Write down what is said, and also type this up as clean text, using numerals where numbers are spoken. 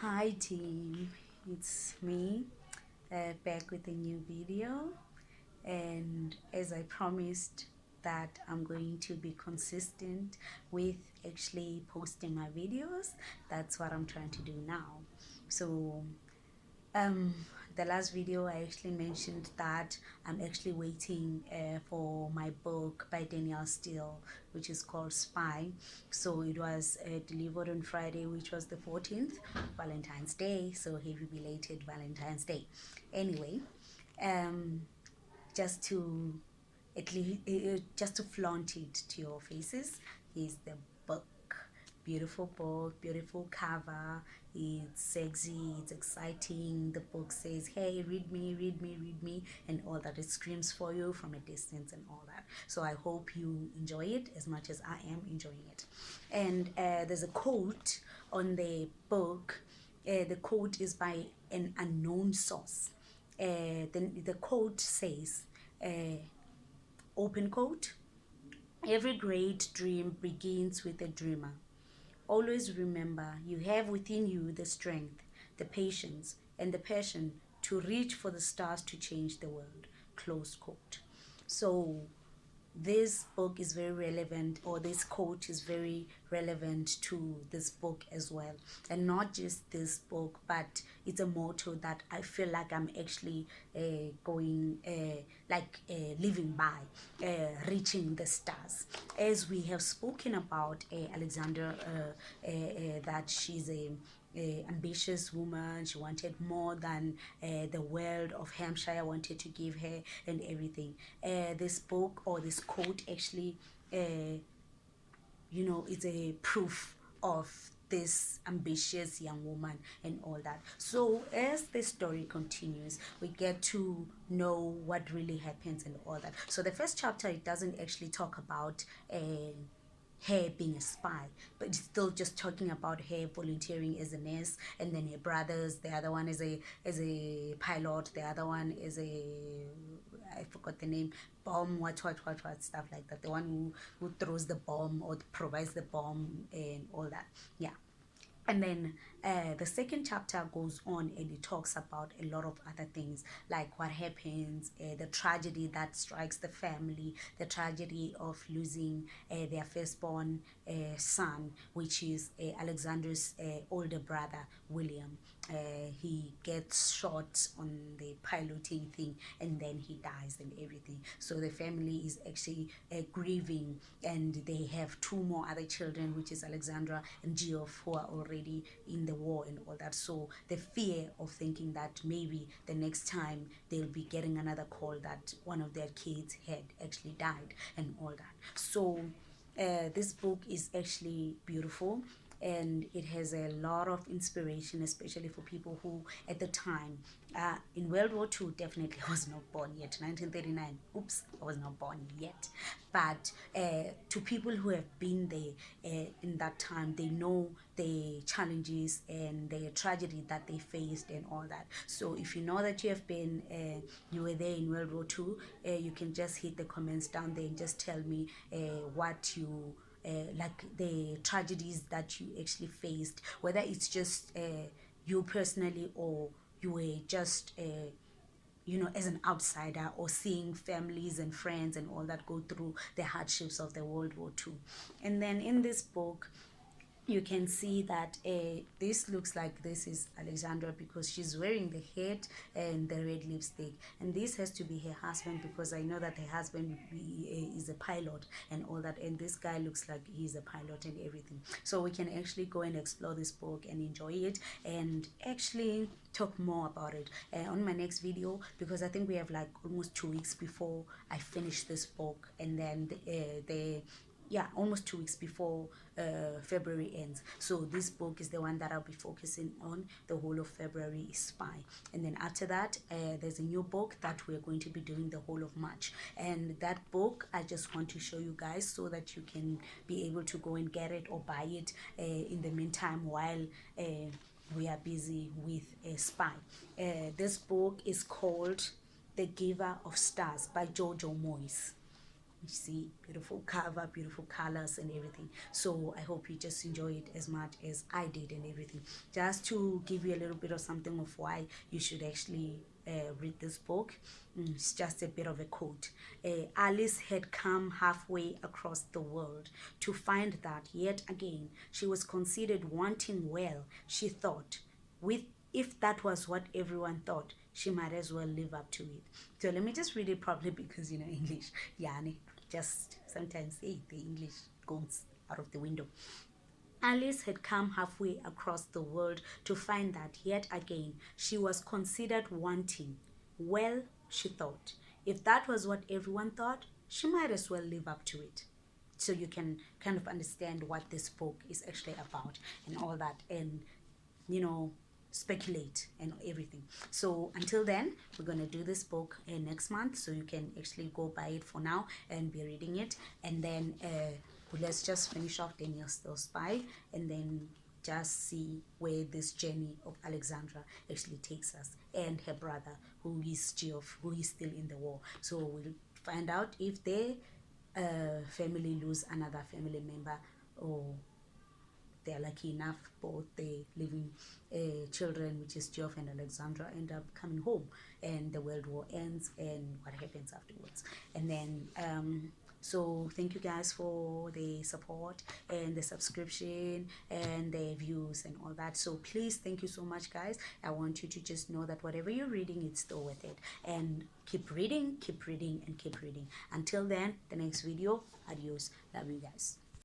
Hi team, it's me back with a new video, and as I promised that I'm going to be consistent with actually posting my videos, that's what I'm trying to do now. So um, the last video I actually mentioned that I'm actually waiting for my book by Danielle Steele, which is called Spy. So it was delivered on Friday, which was the 14th, Valentine's Day. So happy belated Valentine's Day. Anyway, um, just to at least just to flaunt it to your faces, is the book. Beautiful book, beautiful cover. It's sexy, it's exciting. The book says, hey, read me, read me, read me, and all that. It screams for you from a distance and all that. So I hope you enjoy it as much as I am enjoying it. And there's a quote on the book. The quote is by an unknown source. Then the quote says, open quote, every great dream begins with a dreamer. Always remember you have within you the strength, the patience, and the passion to reach for the stars to change the world. Close quote. So this book is very relevant, or this quote is very relevant to this book as well. And not just this book, but it's a motto that I feel like I'm actually going living by, reaching the stars. As we have spoken about Alexandra, that she's a ambitious woman. She wanted more than the world of Hampshire wanted to give her and everything. This book, or this quote, actually it's a proof of this ambitious young woman and all that. So as the story continues, we get to know what really happens and all that. So the first chapter, it doesn't actually talk about her being a spy, but it's still just talking about her volunteering as a nurse, and then her brothers. The other one is a pilot. The other one is I forgot the name. Bomb, what, stuff like that. The one who throws the bomb or provides the bomb and all that. Yeah. And then the second chapter goes on and it talks about a lot of other things, like what happens, the tragedy that strikes the family, the tragedy of losing their firstborn son, which is Alexander's older brother, William. He gets shot on the piloting thing, and then he dies and everything. So the family is actually grieving, and they have two more other children, which is Alexandra and Geoff, who are already in the war and all that. So the fear of thinking that maybe the next time they'll be getting another call that one of their kids had actually died and all that. So this book is actually beautiful, and it has a lot of inspiration, especially for people who at the time in World War II, definitely I was not born yet. 1939, oops, I was not born yet. But to people who have been there in that time, they know the challenges and the tragedy that they faced and all that. So if you know that you have been, you were there in World War II, you can just hit the comments down there and just tell me what you like, the tragedies that you actually faced, whether it's just you personally, or you were just as an outsider, or seeing families and friends and all that go through the hardships of the World War II. And then in this book, you can see that this looks like this is Alexandra, because she's wearing the hat and the red lipstick, and this has to be her husband, because I know that her husband is a pilot and all that, and this guy looks like he's a pilot and everything. So we can actually go and explore this book and enjoy it, and actually talk more about it on my next video, because I think we have like almost 2 weeks before I finish this book, and then almost 2 weeks before February ends. So this book is the one that I'll be focusing on the whole of February, is Spy. And then after that, there's a new book that we're going to be doing the whole of March. And that book, I just want to show you guys so that you can be able to go and get it or buy it in the meantime, while we are busy with Spy. This book is called The Giver of Stars by Jojo Moyes. You see, beautiful cover, beautiful colors and everything. So I hope you just enjoy it as much as I did and everything. Just to give you a little bit of something of why you should actually read this book. It's just a bit of a quote. Alice had come halfway across the world to find that yet again she was considered wanting. Well, she thought, with if that was what everyone thought, she might as well live up to it. So let me just read it properly because English, yani, just sometimes the English goes out of the window. Alice had come halfway across the world to find that yet again she was considered wanting. Well, she thought, if that was what everyone thought, she might as well live up to it. So you can kind of understand what this book is actually about and all that, and speculate and everything. So until then, we're gonna do this book next month, so you can actually go buy it for now and be reading it, and then let's just finish off Daniel Steele Spy, and then just see where this journey of Alexandra actually takes us, and her brother, who is Geoff, who is still in the war. So we'll find out if their family lose another family member, or they're lucky enough both the living children, which is Geoff and Alexandra, end up coming home, and the world war ends, and what happens afterwards. And then so thank you guys for the support and the subscription and the views and all that. So please, thank you so much, guys. I want you to just know that whatever you're reading, it's still worth it, and keep reading, and keep reading. Until then, the next video. Adios. Love you guys.